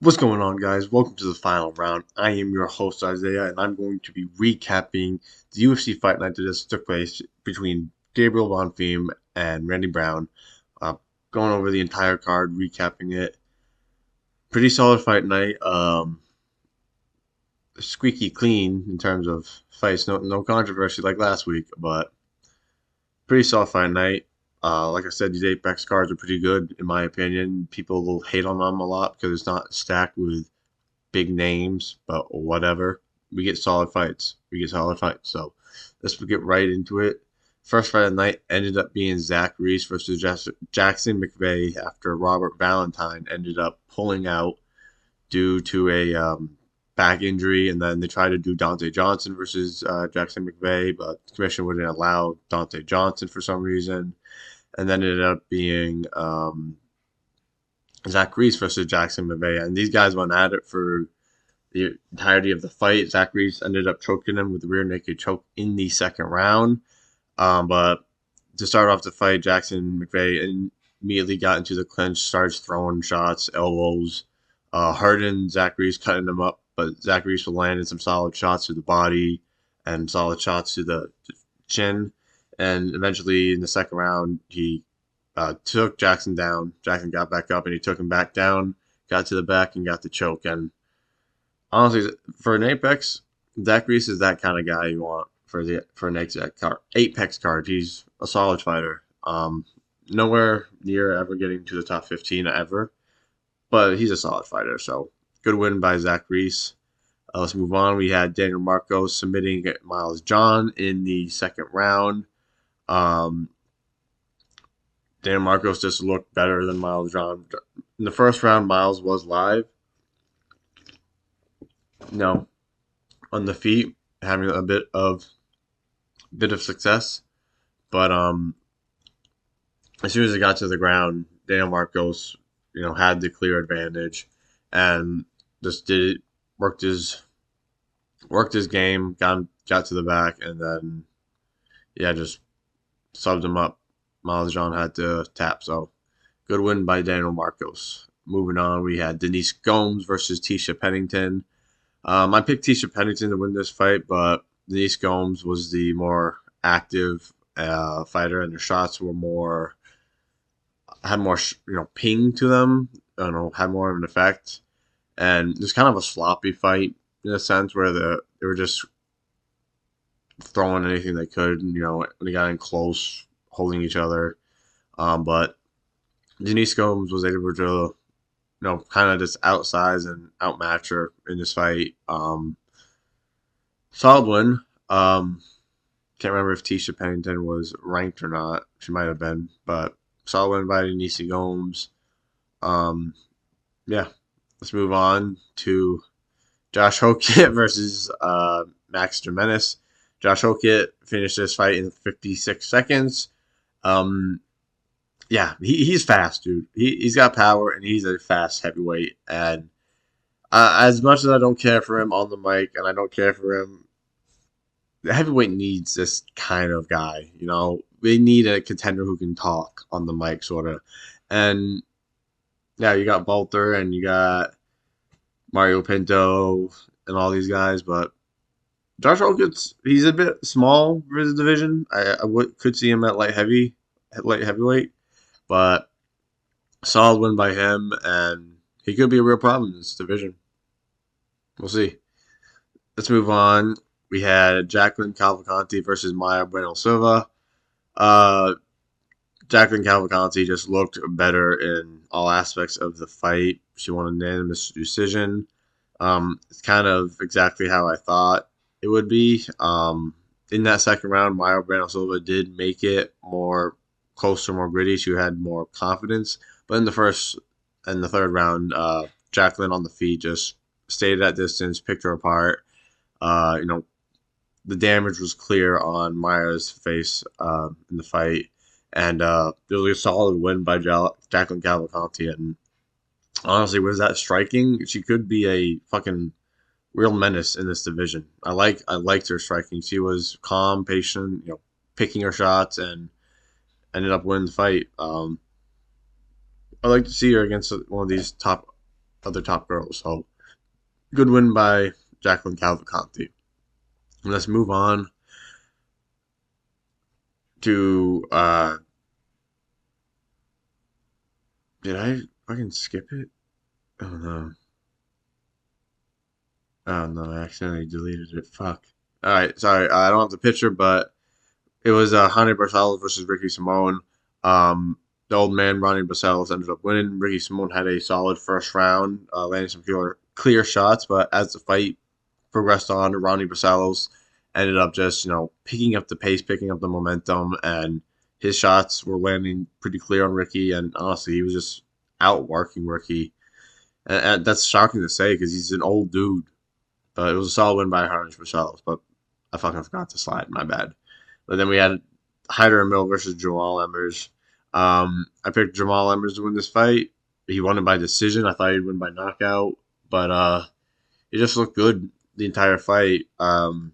What's going on, guys? Welcome to the final round. I am your host, Isaiah, and I'm going to be recapping the UFC fight night that just took place between Gabriel Bonfim and Randy Brown. Uh, Going over the entire card, recapping it. Pretty solid fight night. Squeaky clean in terms of fights. No controversy like last week, but pretty solid fight night. Like I said, these Apex cards are pretty good in my opinion. People will hate on them a lot because it's not stacked with big names, but whatever. We get solid fights. So let's get right into it. First fight of the night ended up being Zach Reese versus Jackson McVeigh after Robert Valentine ended up pulling out due to a back injury, and then they tried to do Dante Johnson versus Jackson McVeigh, but the commission wouldn't allow Dante Johnson for some reason, and then it ended up being Zach Reese versus Jackson McVeigh, and these guys went at it for the entirety of the fight. Zach Reese ended up choking him with a rear naked choke in the second round. But to start off the fight, Jackson McVeigh immediately got into the clinch, starts throwing shots, elbows, hurting Zach Reese, cutting him up. But Zach Reese landed some solid shots to the body and solid shots to the chin. And eventually, in the second round, he took Jackson down. Jackson got back up and he took him back down, got to the back, and got the choke. And honestly, for an Apex, Zach Reese is that kind of guy you want for an Apex card. He's a solid fighter. Nowhere near ever getting to the top 15 ever, but he's a solid fighter. So good win by Zach Reese. Let's move on. We had Daniel Marcos submitting Miles John in the second round. Um, Daniel Marcos just looked better than Miles John. In the first round, Miles was live. No, on the feet, having a bit of success. But as soon as it got to the ground, Daniel Marcos, had the clear advantage, and just did it, worked his game, got to the back, and then just subbed him up. Miles John had to tap, so good win by Daniel Marcos. Moving on, we had Denise Gomes versus Tisha Pennington. I picked Tisha Pennington to win this fight, but Denise Gomes was the more active fighter, and her shots were had more ping to them. I don't know, had more of an effect, and it was kind of a sloppy fight in a sense where they were just throwing anything they could. When they got in close, holding each other. But Denise Gomes was able to kind of just outsize and outmatch her in this fight. Solid win. Can't remember if Tisha Pennington was ranked or not. She might have been, but solid win by Denise Gomes. Um, yeah, let's move on to Josh Hokit versus Max Gimenez. Josh Hokit finished this fight in 56 seconds. He's fast, dude. He's got power, and he's a fast heavyweight. And as much as I don't care for him on the mic, and I don't care for him, the heavyweight needs this kind of guy. They need a contender who can talk on the mic, sort of. And yeah, you got Bolter and you got Mario Pinto and all these guys, but Josh Hokit's he's a bit small for his division. Could see him at light heavyweight, but solid win by him, and he could be a real problem in this division. We'll see. Let's move on. We had Jacqueline Cavalcanti versus Maya Bueno Silva. Uh, Jacqueline Cavalcanti just looked better in all aspects of the fight. She won a unanimous decision. It's kind of exactly how I thought it would be. In that second round, Maya Bueno Silva did make it more closer, more gritty. She had more confidence. But in the first and the third round, Jacqueline on the feet just stayed at distance, picked her apart. The damage was clear on Maya's face in the fight. And it was a solid win by Jacqueline Cavalcanti. And honestly, was that striking? She could be a fucking real menace in this division. I liked her striking. She was calm, patient, picking her shots, and ended up winning the fight. I'd like to see her against one of these top other top girls. So good win by Jacqueline Cavalcanti. Let's move on to did I fucking skip it? Oh no. Oh no, I accidentally deleted it. Fuck. Alright, sorry. I don't have the picture, but it was Ronnie Barcelos versus Ricky Simone. The old man Ronnie Barcelos ended up winning. Ricky Simone had a solid first round, landing some clear shots, but as the fight progressed on, Ronnie Barcelos ended up just picking up the pace, picking up the momentum, and his shots were landing pretty clear on Ricky. And honestly, he was just outworking Ricky, and that's shocking to say because he's an old dude. But it was a solid win by Ronnie Barcelos. But I fucking forgot to slide. My bad. But then we had Hyder Mill versus Jamal Emmers. I picked Jamal Emmers to win this fight. He won it by decision. I thought he'd win by knockout, but he just looked good the entire fight. Hyder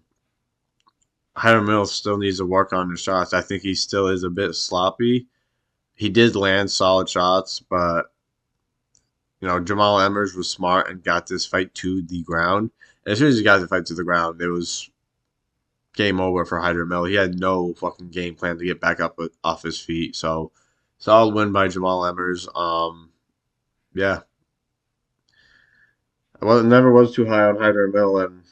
Mill still needs to work on his shots. I think he still is a bit sloppy. He did land solid shots, but Jamal Emmers was smart and got this fight to the ground. And as soon as he got the fight to the ground, it was game over for Hyder Mill. He had no fucking game plan to get back up off his feet. So solid win by Jamal Emmers. Yeah, never was too high on Hyder Mill, and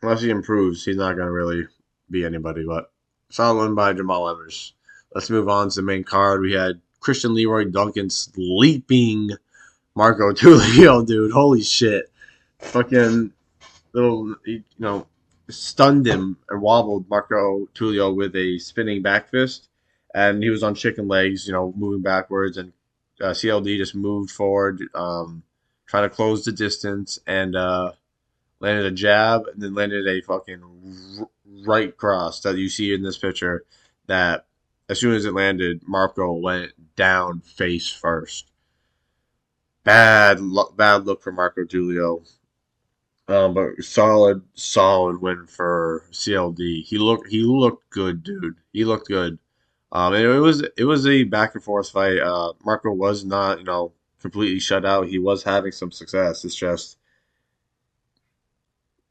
unless he improves, he's not gonna really be anybody. But solid win by Jamal Emmers. Let's move on to the main card. We had Christian Leroy Duncan sleeping Marco Tulio, dude. Holy shit. Fucking little, stunned him and wobbled Marco Tulio with a spinning back fist. And he was on chicken legs, moving backwards. And CLD just moved forward, trying to close the distance, and landed a jab, and then landed a fucking right cross that you see in this picture. That as soon as it landed, Marco went down face first. Bad look for Marco Tulio. But solid win for CLD. He looked good, dude. He looked good. And it was a back and forth fight. Marco was not completely shut out. He was having some success. It's just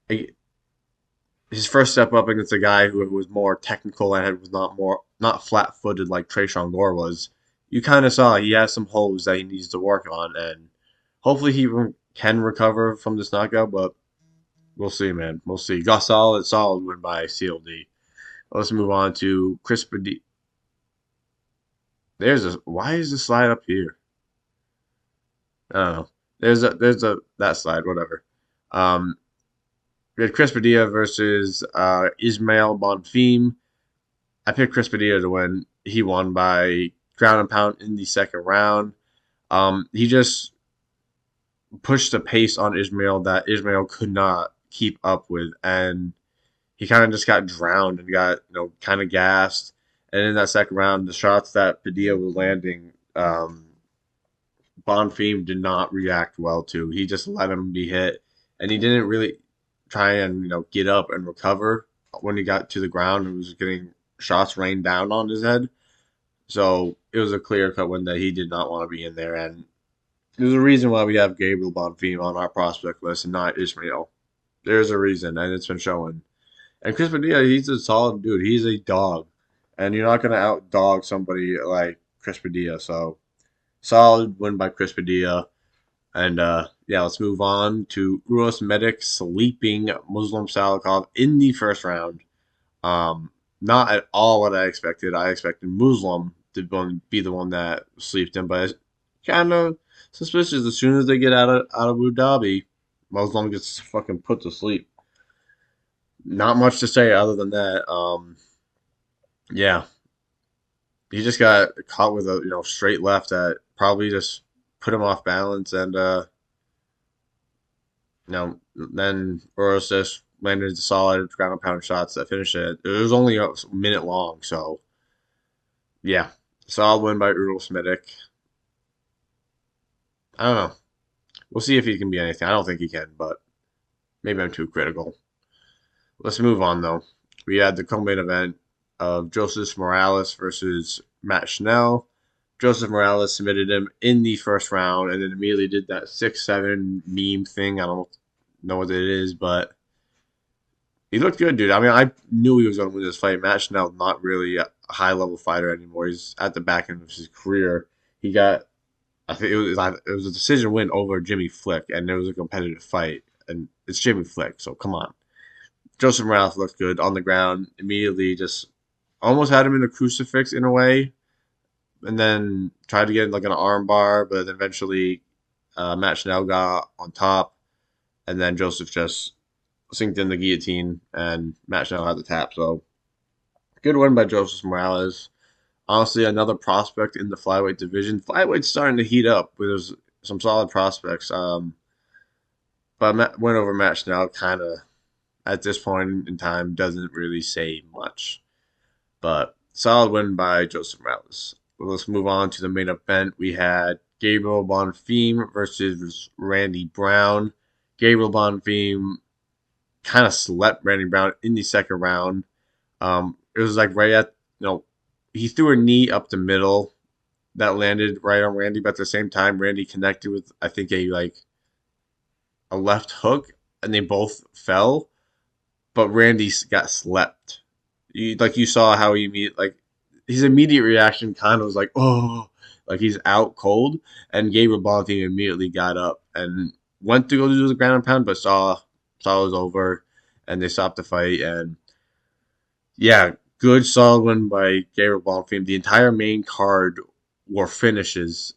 he- his first step up against a guy who was more technical and was not flat footed like Trayshawn Gore was. You kind of saw he has some holes that he needs to work on, and hopefully he can recover from this knockout. But we'll see, man. We'll see. Got solid win by CLD. Let's move on to Chris Padilla. Why is the slide up here? I don't know. There's a that slide, whatever. Um, we had Chris Padilla versus Ismail Bonfim. I picked Chris Padilla to win. He won by ground and pound in the second round. He just pushed the pace on Ismail that Ismail could not keep up with, and he kind of just got drowned and got kind of gassed. And in that second round, the shots that Padilla was landing, Bonfim did not react well to. He just let him be hit, and he didn't really try and get up and recover when he got to the ground and was getting shots rained down on his head. So it was a clear cut win that he did not want to be in there, and there's a reason why we have Gabriel Bonfim on our prospect list and not Ismail. There's a reason, and it's been showing. And Chris Padilla, he's a solid dude. He's a dog, and you're not gonna out dog somebody like Chris Padilla. So solid win by Chris Padilla. And yeah, let's move on to Uros Medic sleeping Muslim Salikov in the first round. Not at all what I expected. I expected Muslim to be the one that sleeped him, but it's kind of suspicious. As soon as they get out of Abu Dhabi, Muslim gets fucking put to sleep. Not much to say other than that. Yeah, he just got caught with a straight left that probably just put him off balance, and then Uros just landed solid ground and pound shots that finished it. It was only a minute long, so yeah, solid win by Udal Smitic. I don't know. We'll see if he can be anything. I don't think he can, but maybe I'm too critical. Let's move on though. We had the co-main event of Joseph Morales versus Matt Schnell. Joseph Morales submitted him in the first round, and then immediately did that 6-7 meme thing. I don't know what it is, but he looked good, dude. I mean, I knew he was going to win this fight. Matt Schnell, not really a high level fighter anymore. He's at the back end of his career. He got, I think it was a decision win over Jimmy Flick, and it was a competitive fight. And it's Jimmy Flick, so come on. Joseph Morales looked good on the ground. Immediately, just almost had him in a crucifix in a way, and then tried to get like an arm bar, but eventually Matt Schnell got on top, and then Joseph just synced in the guillotine, and Matt Schnell had the tap. So good win by Joseph Morales. Honestly, another prospect in the flyweight division. Flyweight's starting to heat up. There's some solid prospects. But win over Matt Schnell kind of at this point in time doesn't really say much. But solid win by Joseph Morales. Let's move on to the main event. We had Gabriel Bonfim versus Randy Brown. Gabriel Bonfim kind of slept Randy Brown in the second round. It was like right at, he threw a knee up the middle that landed right on Randy, but at the same time, Randy connected with, I think, a left hook, and they both fell, but Randy got slept. You saw how his immediate reaction kind of was like, oh, like he's out cold, and Gabriel Bonfim immediately got up and went to go do the ground and pound, but saw it was over, and they stopped the fight, and yeah, good solid win by Gabriel Bonfim. The entire main card were finishes,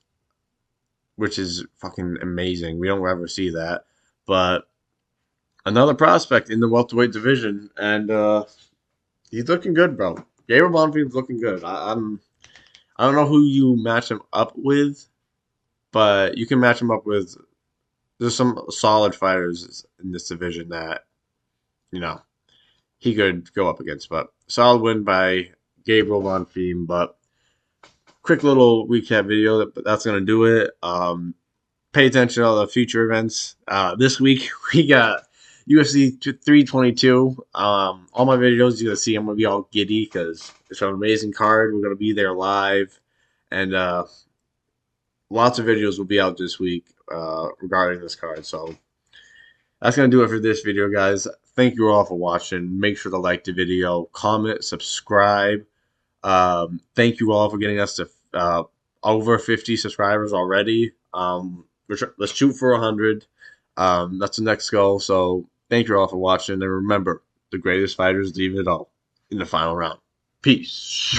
which is fucking amazing. We don't ever see that, but another prospect in the welterweight division, and he's looking good, bro. Gabriel Bonfim's looking good. I don't know who you match him up with, but you can match him up with. There's some solid fighters in this division that you know he could go up against. But solid win by Gabriel Bonfim. But quick little recap video. That's gonna do it. Pay attention to all the future events. This week we got UFC 322. All my videos you're gonna see, I'm gonna be all giddy because it's an amazing card. We're gonna be there live, and lots of videos will be out this week regarding this card. So that's gonna do it for this video, guys. Thank you all for watching. Make sure to like the video, comment, subscribe. Thank you all for getting us to over 50 subscribers already. Let's shoot for 100. That's the next goal. So thank you all for watching, and remember, the greatest fighters leave it all in the final round. Peace.